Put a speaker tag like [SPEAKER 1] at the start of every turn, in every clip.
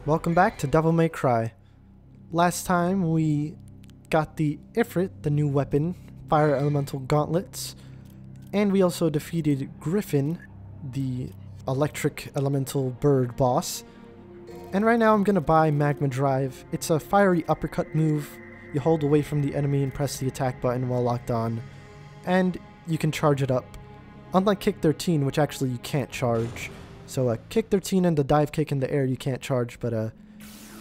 [SPEAKER 1] Welcome back to Devil May Cry. Last time we got the Ifrit, the new weapon, Fire Elemental Gauntlets, and we also defeated Griffin, the Electric Elemental Bird boss. And right now I'm gonna buy Magma Drive. It's a fiery uppercut move. You hold away from the enemy and press the attack button while locked on, and you can charge it up. Unlike Kick 13, which actually you can't charge. So Kick 13 and the dive kick in the air you can't charge, but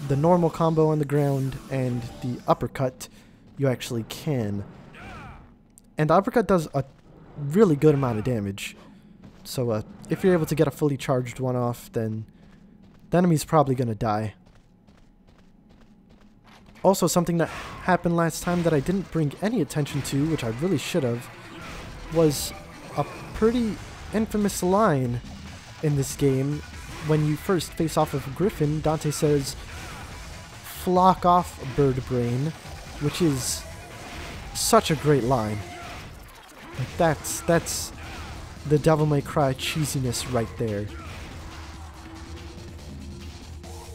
[SPEAKER 1] the normal combo on the ground and the uppercut you actually can. And the uppercut does a really good amount of damage. So if you're able to get a fully charged one off, then the enemy's probably gonna die. Also, something that happened last time that I didn't bring any attention to, which I really should have, was a pretty infamous line in this game. When you first face off of Griffin, Dante says, "Flock off, bird brain," which is such a great line. Like that's the Devil May Cry cheesiness right there.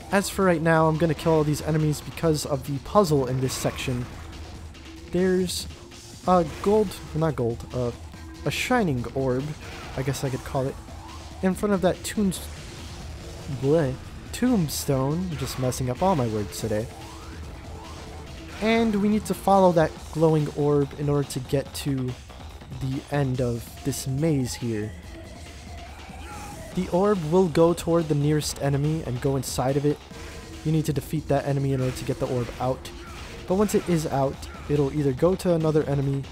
[SPEAKER 1] As for right now, I'm gonna kill all these enemies because of the puzzle in this section. There's a a shining orb, I guess I could call it, in front of that tombstone. I'm just messing up all my words today. And we need to follow that glowing orb in order to get to the end of this maze here. The orb will go toward the nearest enemy and go inside of it. You need to defeat that enemy in order to get the orb out. But once it is out, it'll either go to another enemy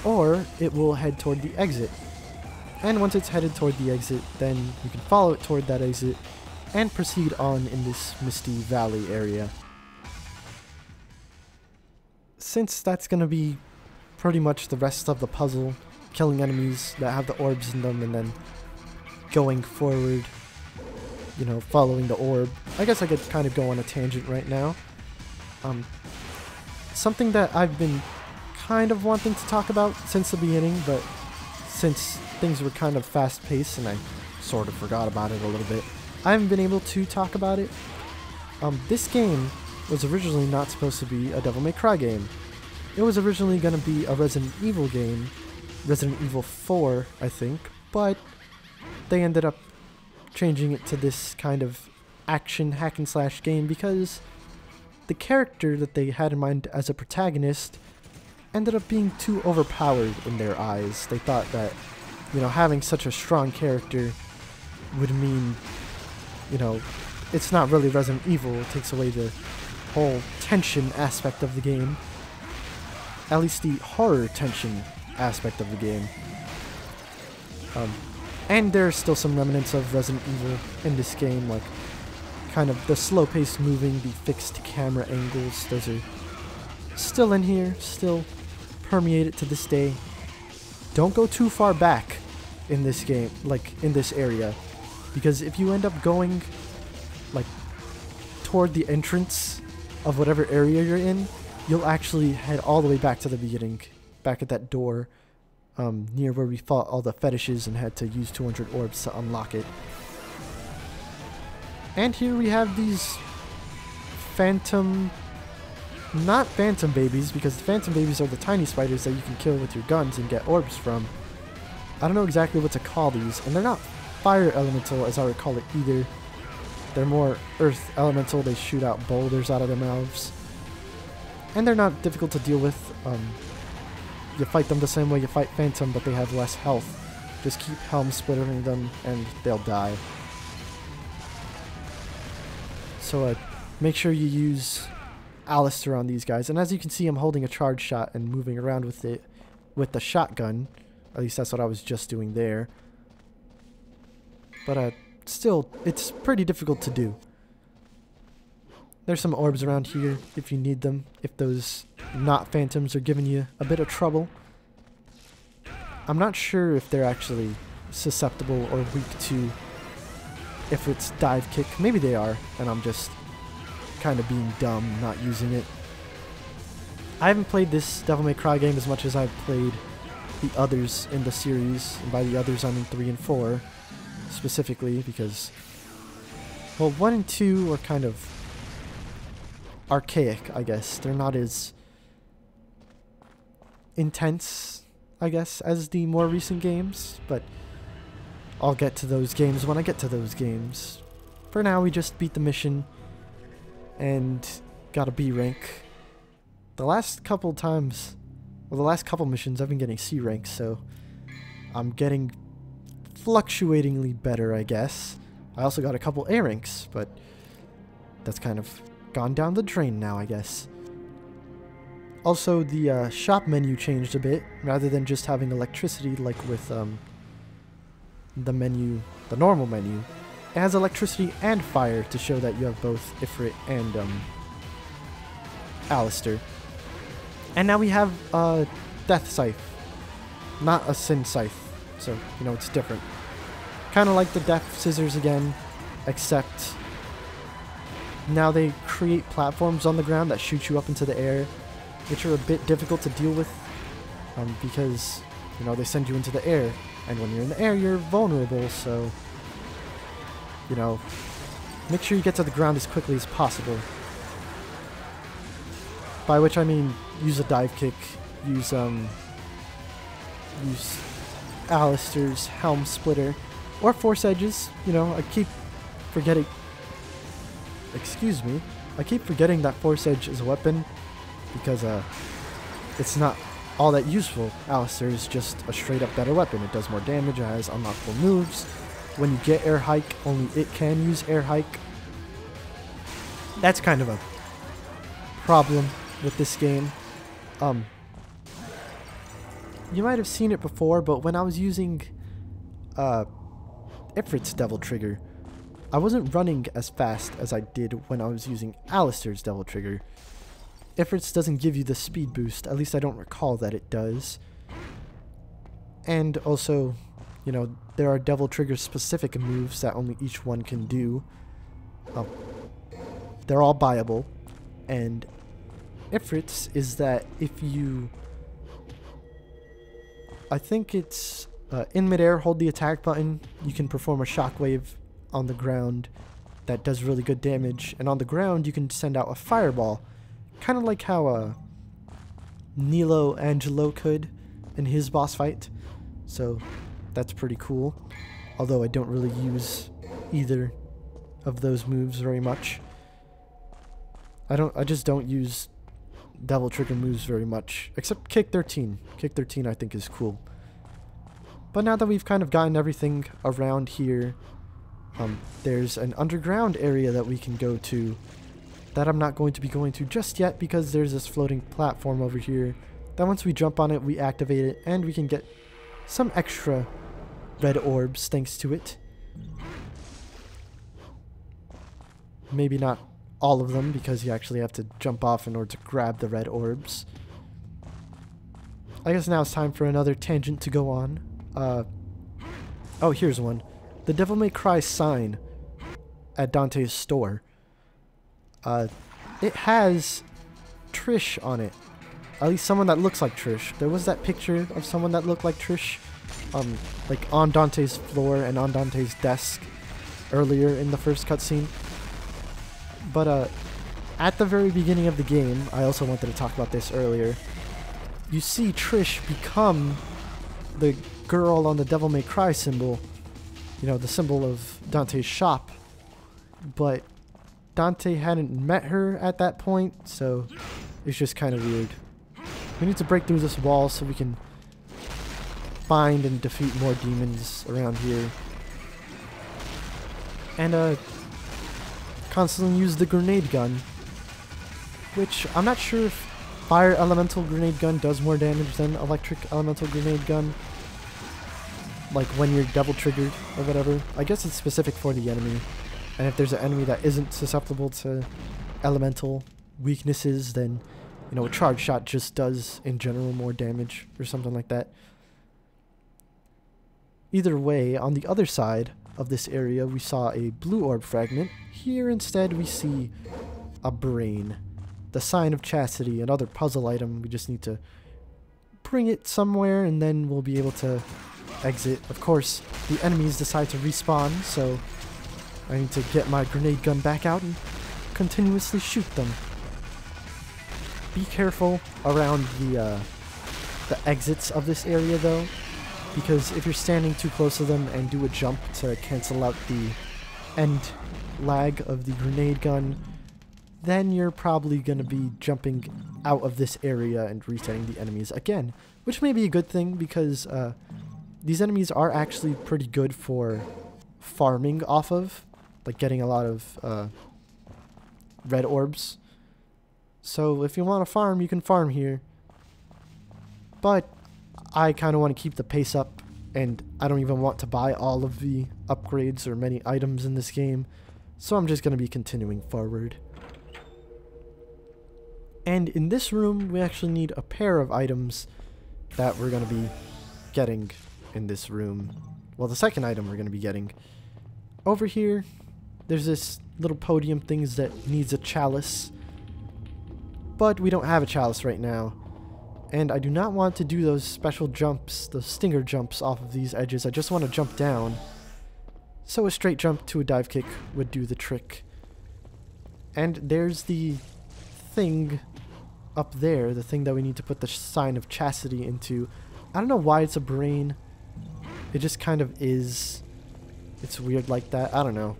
[SPEAKER 1] or it will head toward the exit. And once it's headed toward the exit, then you can follow it toward that exit and proceed on in this misty valley area. Since that's going to be pretty much the rest of the puzzle, killing enemies that have the orbs in them and then going forward, you know, following the orb. I guess I could kind of go on a tangent right now. Something that I've been kind of wanting to talk about since the beginning, but since things were kind of fast-paced and I sort of forgot about it a little bit, I haven't been able to talk about it. This game was originally not supposed to be a Devil May Cry game. It was originally going to be a Resident Evil game, Resident Evil 4, I think, but they ended up changing it to this kind of action hack-and-slash game because the character that they had in mind as a protagonist ended up being too overpowered in their eyes. They thought that, you know, having such a strong character would mean, you know, it's not really Resident Evil. It takes away the whole tension aspect of the game. At least the horror tension aspect of the game. And there are still some remnants of Resident Evil in this game, like kind of the slow-paced moving, the fixed camera angles. Those are still in here, still permeate it to this day. Don't go too far back in this game, like in this area, because if you end up going like toward the entrance of whatever area you're in, you'll actually head all the way back to the beginning, back at that door near where we fought all the fetishes and had to use 200 orbs to unlock it. And here we have these not phantom babies, because the phantom babies are the tiny spiders that you can kill with your guns and get orbs from. I don't know exactly what to call these, and they're not fire elemental as I recall it either. They're more earth elemental. They shoot out boulders out of their mouths. And they're not difficult to deal with. You fight them the same way you fight phantom, but they have less health. Just keep helm splittering them and they'll die. So make sure you use Alistair on these guys. And as you can see, I'm holding a charge shot and moving around with it with the shotgun. At least that's what I was just doing there. But still, it's pretty difficult to do. There's some orbs around here if you need them, if those not phantoms are giving you a bit of trouble. I'm not sure if they're actually susceptible or weak to if it's dive kick. Maybe they are, and I'm just kind of being dumb not using it. I haven't played this Devil May Cry game as much as I've played the others in the series, and by the others I mean 3 and 4 specifically, because Well, 1 and 2 are kind of archaic, I guess. They're not as intense, I guess, as the more recent games, but I'll get to those games when I get to those games. For now, we just beat the mission and got a B rank. The last couple times, well, the last couple missions, I've been getting C ranks, so I'm getting fluctuatingly better, I guess. I also got a couple A ranks, but that's kind of gone down the drain now, I guess. Also, the shop menu changed a bit. Rather than just having electricity like with the menu, the normal menu, it has electricity and fire to show that you have both Ifrit and Alistair. And now we have a Death Scythe, not a Sin Scythe, so, you know, it's different. Kind of like the Death Scissors again, except now they create platforms on the ground that shoot you up into the air, which are a bit difficult to deal with because, you know, they send you into the air, and when you're in the air, you're vulnerable, so, you know, make sure you get to the ground as quickly as possible. By which I mean use a dive kick, use Alistair's Helm Splitter, or Force Edges. You know, I keep forgetting. Excuse me. I keep forgetting that Force Edge is a weapon because it's not all that useful. Alistair is just a straight up better weapon. It does more damage, it has unlockable moves. When you get Air Hike, only it can use Air Hike. That's kind of a problem with this game. You might have seen it before, but when I was using Ifrit's Devil Trigger, I wasn't running as fast as I did when I was using Alistair's Devil Trigger. Ifrit's doesn't give you the speed boost, at least I don't recall that it does. And also, you know, there are Devil Trigger specific moves that only each one can do. They're all buyable, and Ifrit's is that if you, I think it's in midair, hold the attack button, you can perform a shockwave on the ground that does really good damage, and on the ground you can send out a fireball, kind of like how Nelo Angelo could in his boss fight. So that's pretty cool, although I don't really use either of those moves very much. I just don't use Devil Trigger moves very much, except Kick 13. Kick 13 I think is cool. But now that we've kind of gotten everything around here, there's an underground area that we can go to that I'm not going to be going to just yet because there's this floating platform over here that once we jump on it, we activate it, and we can get some extra red orbs thanks to it. Maybe not all of them, because you actually have to jump off in order to grab the red orbs. I guess now it's time for another tangent to go on. Oh, here's one. The Devil May Cry sign at Dante's store. It has Trish on it. At least someone that looks like Trish. There was that picture of someone that looked like Trish, like on Dante's floor and on Dante's desk earlier in the first cutscene. But at the very beginning of the game, I also wanted to talk about this earlier, you see Trish become the girl on the Devil May Cry symbol, you know, the symbol of Dante's shop, but Dante hadn't met her at that point, so it's just kind of weird. We need to break through this wall so we can find and defeat more demons around here. And constantly use the grenade gun, which I'm not sure if fire elemental grenade gun does more damage than electric elemental grenade gun, like when you're double triggered or whatever. I guess it's specific for the enemy, and if there's an enemy that isn't susceptible to elemental weaknesses, then, you know, a charge shot just does in general more damage or something like that. Either way, on the other side of this area, we saw a blue orb fragment. Here instead we see a brain, the sign of chastity, another puzzle item. We just need to bring it somewhere and then we'll be able to exit. Of course, the enemies decide to respawn, so I need to get my grenade gun back out and continuously shoot them. Be careful around the exits of this area though, because if you're standing too close to them and do a jump to cancel out the end lag of the grenade gun, then you're probably going to be jumping out of this area and resetting the enemies again, which may be a good thing because these enemies are actually pretty good for farming off of, like getting a lot of red orbs. So if you want to farm, you can farm here. But I kind of want to keep the pace up, and I don't even want to buy all of the upgrades or many items in this game. So I'm just going to be continuing forward. And in this room, we actually need a pair of items that we're going to be getting in this room. Well, the second item we're going to be getting. Over here, there's this little podium things that needs a chalice. But we don't have a chalice right now. And I do not want to do those special jumps, those stinger jumps off of these edges. I just want to jump down. So a straight jump to a dive kick would do the trick. And there's the thing up there, the thing that we need to put the sign of chastity into. I don't know why it's a brain. It just kind of is. It's weird like that. I don't know.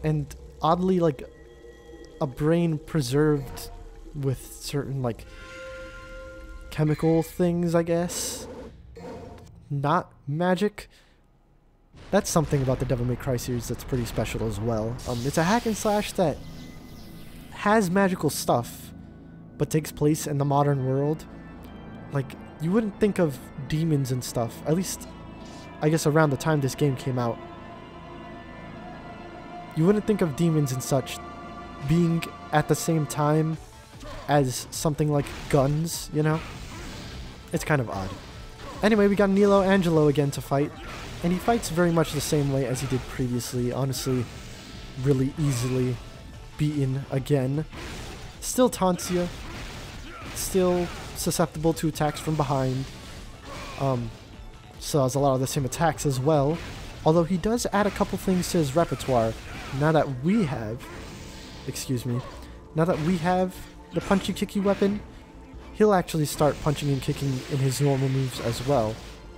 [SPEAKER 1] And oddly, like, a brain preserved with certain, like, chemical things, I guess. Not magic. That's something about the Devil May Cry series that's pretty special as well. It's a hack and slash that has magical stuff, but takes place in the modern world. Like, you wouldn't think of demons and stuff, at least, I guess around the time this game came out. You wouldn't think of demons and such being at the same time as something like guns, you know? It's kind of odd. Anyway, we got Nelo Angelo again to fight, and he fights very much the same way as he did previously. Honestly, really easily beaten again. Still taunts you. Still susceptible to attacks from behind. So has a lot of the same attacks as well. Although he does add a couple things to his repertoire. Now that we have... Excuse me. Now that we have the punchy kicky weapon, he'll actually start punching and kicking in his normal moves as well.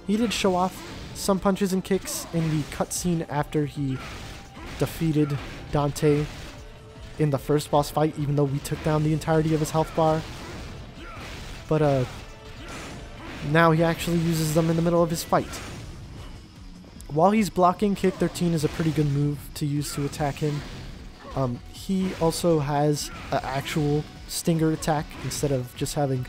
[SPEAKER 1] He did show off some punches and kicks in the cutscene after he defeated Dante in the first boss fight, even though we took down the entirety of his health bar. But now he actually uses them in the middle of his fight. While he's blocking, kick 13 is a pretty good move to use to attack him. He also has an actual stinger attack instead of just having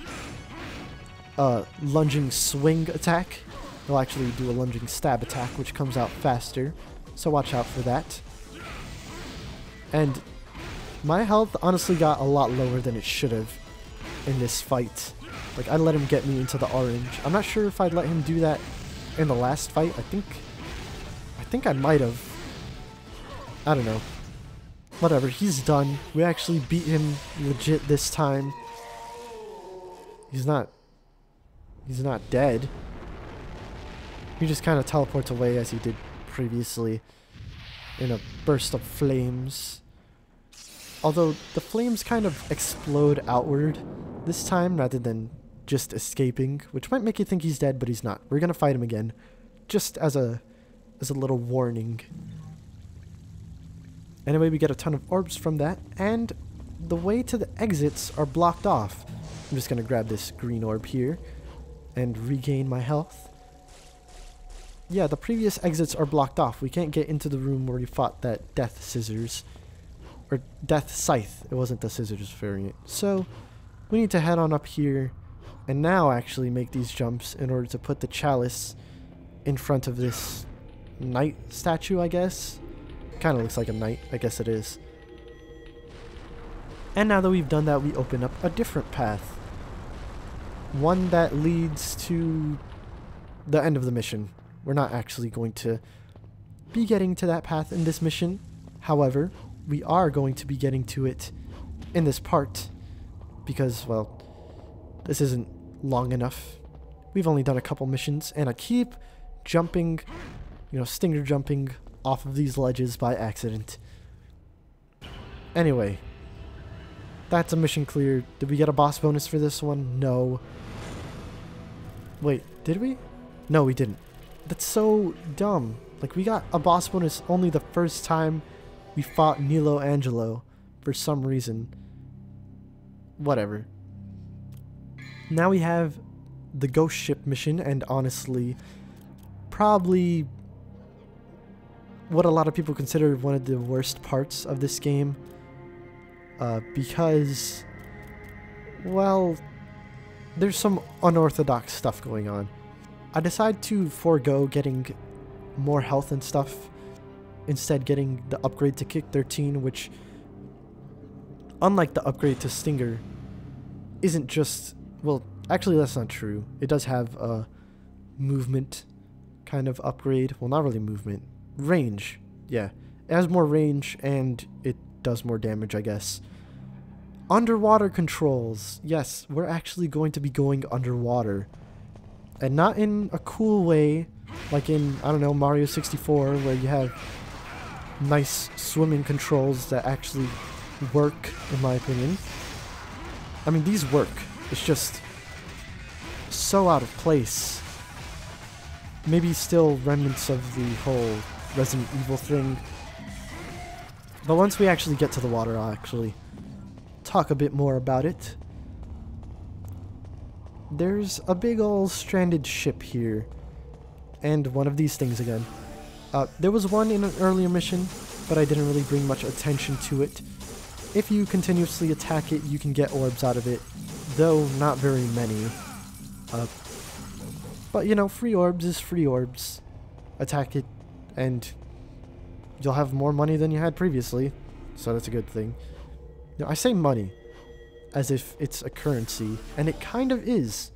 [SPEAKER 1] a lunging swing attack. He'll actually do a lunging stab attack, which comes out faster, so watch out for that. And my health honestly got a lot lower than it should have in this fight. Like, I let him get me into the orange. I'm not sure if I'd let him do that in the last fight. I think I might have. I don't know. Whatever, he's done. We actually beat him legit this time. He's not dead. He just kind of teleports away as he did previously in a burst of flames. Although the flames kind of explode outward this time rather than just escaping, which might make you think he's dead, but he's not. We're gonna fight him again, just as a little warning. Anyway, we get a ton of orbs from that, and the way to the exits are blocked off. I'm just gonna grab this green orb here and regain my health. Yeah, the previous exits are blocked off. We can't get into the room where we fought that death scissors. Or death scythe. It wasn't the scissors variant. So, we need to head on up here and now actually make these jumps in order to put the chalice in front of this knight statue, I guess. Kind of looks like a knight. I guess it is. And now that we've done that, we open up a different path. One that leads to the end of the mission. We're not actually going to be getting to that path in this mission. However, we are going to be getting to it in this part because, well, this isn't long enough. We've only done a couple missions, and I keep jumping, you know, stinger jumping off of these ledges by accident. Anyway, that's a mission cleared. Did we get a boss bonus for this one? No. Wait, did we? No, we didn't. That's so dumb. Like, we got a boss bonus only the first time we fought Nelo Angelo for some reason. Whatever. Now we have the ghost ship mission, and honestly, probably what a lot of people consider one of the worst parts of this game. Because, well, there's some unorthodox stuff going on. I decided to forego getting more health and stuff, instead getting the upgrade to Kick 13, which, unlike the upgrade to Stinger, isn't just, well, actually that's not true. It does have a movement kind of upgrade. Well, not really movement. Range. Yeah. It has more range and it does more damage, I guess. Underwater controls. Yes, we're actually going to be going underwater. And not in a cool way, like in, I don't know, Mario 64, where you have nice swimming controls that actually work, in my opinion. I mean, these work. It's just so out of place. Maybe still remnants of the whole Resident Evil thing. But once we actually get to the water, I'll actually talk a bit more about it. There's a big old stranded ship here. And one of these things again. There was one in an earlier mission, but I didn't really bring much attention to it. If you continuously attack it, you can get orbs out of it, though not very many. But you know, free orbs is free orbs. Attack it, and you'll have more money than you had previously, so that's a good thing. Now, I say money as if it's a currency, and it kind of is,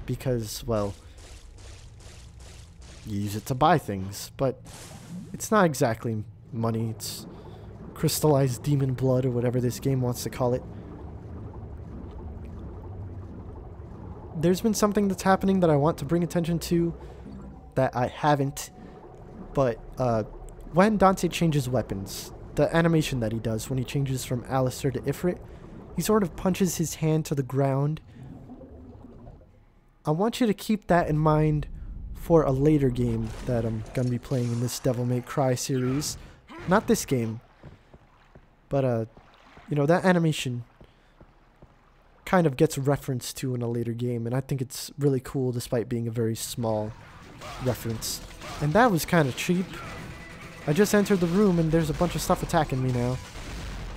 [SPEAKER 1] because, well, you use it to buy things, but it's not exactly money. It's crystallized demon blood, or whatever this game wants to call it. There's been something that's happening that I want to bring attention to that I haven't, but when Dante changes weapons, the animation that he does when he changes from Alistair to Ifrit, he sort of punches his hand to the ground. I want you to keep that in mind for a later game that I'm going to be playing in this Devil May Cry series. Not this game, but you know, that animation kind of gets referenced to in a later game, and I think it's really cool despite being a very small reference. And that was kind of cheap. I just entered the room and there's a bunch of stuff attacking me now.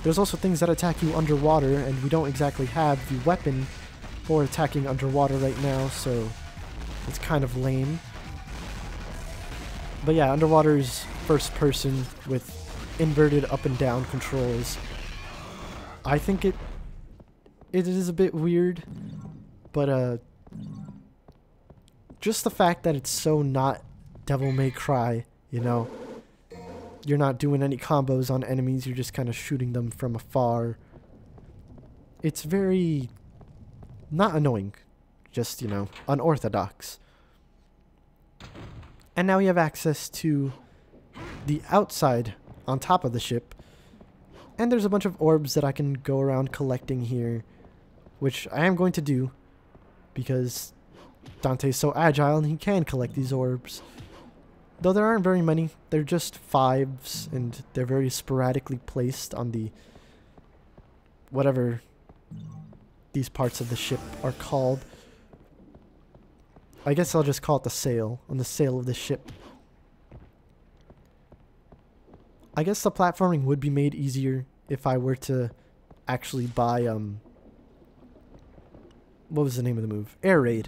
[SPEAKER 1] There's also things that attack you underwater, and we don't exactly have the weapon for attacking underwater right now, so it's kind of lame. But yeah, underwater is first person with inverted up and down controls. I think it is a bit weird, but just the fact that it's so not Devil May Cry, you know. You're not doing any combos on enemies, you're just kind of shooting them from afar. It's very not annoying, just, you know, unorthodox. And now we have access to the outside on top of the ship. And there's a bunch of orbs that I can go around collecting here, which I am going to do because Dante's so agile and he can collect these orbs. Though there aren't very many, they're just 5s, and they're very sporadically placed on the whatever these parts of the ship are called. I guess I'll just call it the sail, on the sail of the ship. I guess the platforming would be made easier if I were to actually buy, what was the name of the move? Air Raid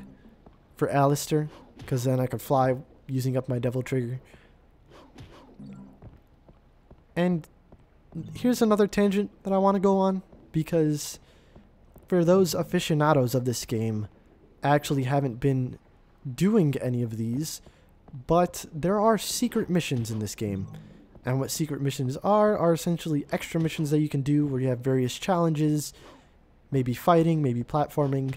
[SPEAKER 1] for Alistair, because then I could fly using up my Devil Trigger. And here's another tangent that I want to go on, because for those aficionados of this game, I actually haven't been doing any of these, but there are secret missions in this game. And what secret missions are essentially extra missions that you can do where you have various challenges, maybe fighting, maybe platforming,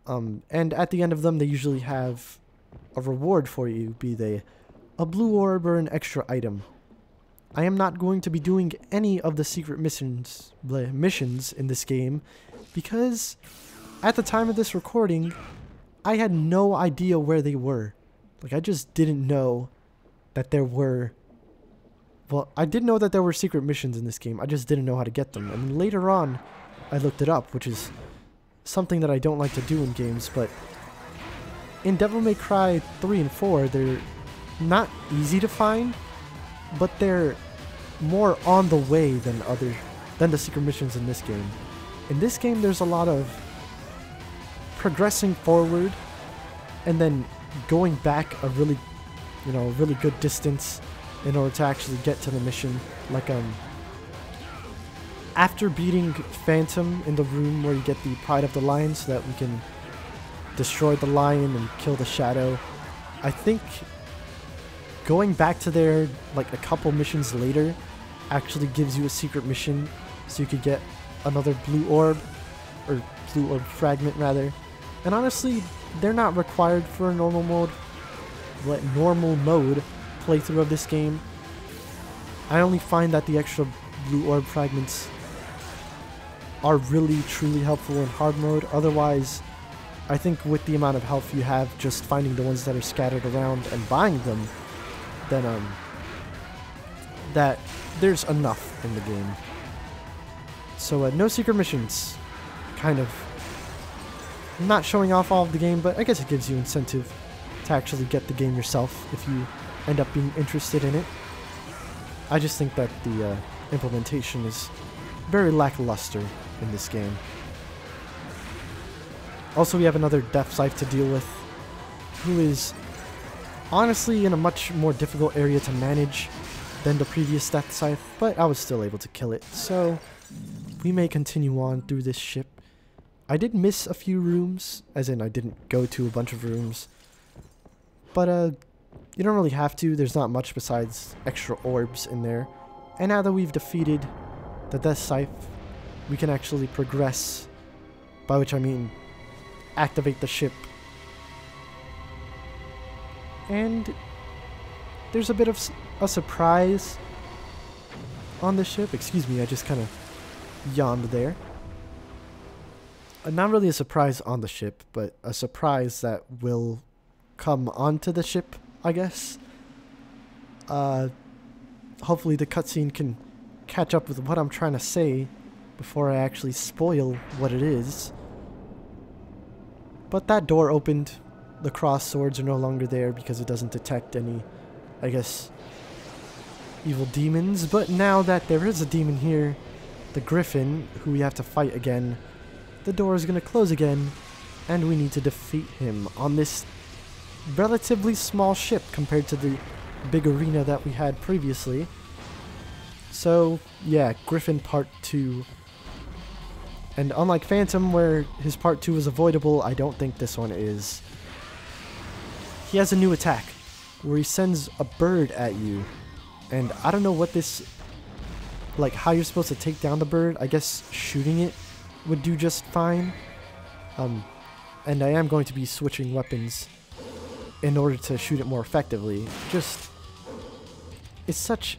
[SPEAKER 1] and at the end of them they usually have a reward for you, be they a blue orb or an extra item. I am not going to be doing any of the secret missions in this game because at the time of this recording, I had no idea where they were. Like, I just didn't know that there were... Well, I did know that there were secret missions in this game. I just didn't know how to get them. And later on, I looked it up, which is something that I don't like to do in games, but in Devil May Cry 3 and 4, they're not easy to find, but they're more on the way than the secret missions in this game. In this game, there's a lot of progressing forward and then going back a really good distance in order to actually get to the mission. Like, after beating Phantom in the room where you get the Pride of the Lion so that we can destroy the lion and kill the shadow, I think going back to there like a couple missions later actually gives you a secret mission so you could get another blue orb, or blue orb fragment rather. And honestly, they're not required for a normal mode playthrough of this game. I only find that the extra blue orb fragments are really truly helpful in hard mode. Otherwise, I think with the amount of health you have, just finding the ones that are scattered around and buying them, then that there's enough in the game. So no secret missions, kind of not showing off all of the game, but I guess it gives you incentive to actually get the game yourself if you end up being interested in it. I just think that the implementation is very lackluster in this game. Also, we have another Death Scythe to deal with, who is honestly in a much more difficult area to manage than the previous Death Scythe, but I was still able to kill it, so we may continue on through this ship. I did miss a few rooms, as in I didn't go to a bunch of rooms, but you don't really have to. There's not much besides extra orbs in there. And now that we've defeated the Death Scythe, we can actually progress, by which I mean activate the ship. And there's a bit of a surprise on the ship. Excuse me, I just kind of yawned there. Not really a surprise on the ship, but a surprise that will come onto the ship, I guess. Hopefully the cutscene can catch up with what I'm trying to say before I actually spoil what it is. But that door opened. The cross swords are no longer there because it doesn't detect any, I guess, evil demons. But now that there is a demon here, the Griffin, who we have to fight again, the door is going to close again, and we need to defeat him on this relatively small ship compared to the big arena that we had previously. So, yeah, Griffin Part 2. And unlike Phantom, where his Part 2 is avoidable, I don't think this one is. He has a new attack, where he sends a bird at you. And I don't know what this... like, how you're supposed to take down the bird. I guess shooting it would do just fine. And I am going to be switching weapons in order to shoot it more effectively. Just... it's such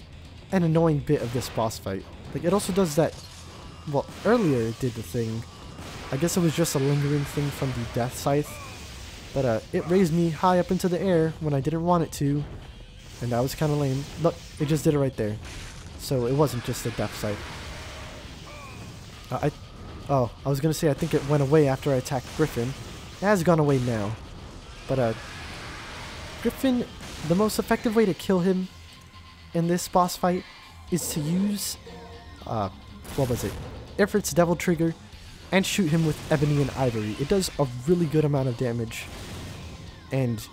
[SPEAKER 1] an annoying bit of this boss fight. Like, it also does that... well, earlier it did the thing. I guess it was just a lingering thing from the Death Scythe. But it raised me high up into the air when I didn't want it to. And that was kind of lame. Look, it just did it right there. So it wasn't just a Death Scythe. I was going to say I think it went away after I attacked Griffin. It has gone away now. But Griffin, the most effective way to kill him in this boss fight is to use, what was it? Ifrit's Devil Trigger and shoot him with Ebony and Ivory. It does a really good amount of damage. And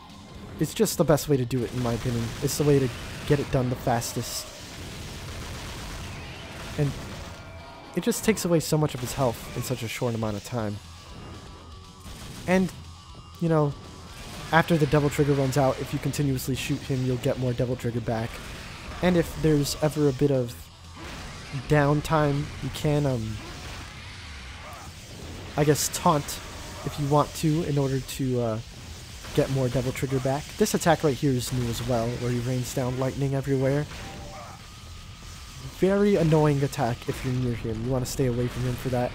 [SPEAKER 1] it's just the best way to do it, in my opinion. It's the way to get it done the fastest. And it just takes away so much of his health in such a short amount of time. And, you know, after the Devil Trigger runs out, if you continuously shoot him, you'll get more Devil Trigger back. And if there's ever a bit of downtime, you can, I guess, taunt if you want to, in order to get more Devil Trigger back. This attack right here is new as well, where he rains down lightning everywhere. Very annoying attack if you're near him. You want to stay away from him for that.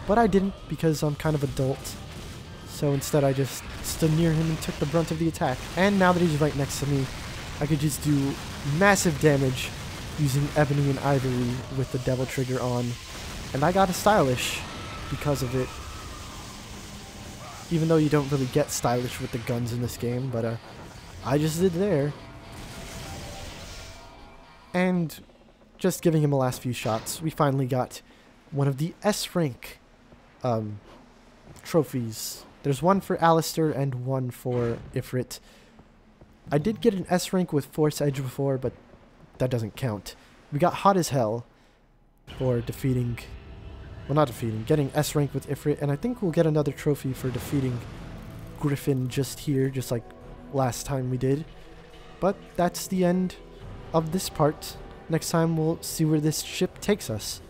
[SPEAKER 1] But I didn't because I'm kind of adult. So instead I just stood near him and took the brunt of the attack. And now that he's right next to me, I could just do massive damage using Ebony and Ivory with the Devil Trigger on. And I got a stylish because of it. Even though you don't really get stylish with the guns in this game, but I just did there. And just giving him the last few shots, we finally got one of the S rank trophies. There's one for Alistair and one for Ifrit. I did get an S rank with Force Edge before, but that doesn't count. We got Hot as Hell for defeating... Well, not defeating, getting S rank with Ifrit, and I think we'll get another trophy for defeating Griffin just here, just like last time we did. But that's the end of this part. Next time we'll see where this ship takes us.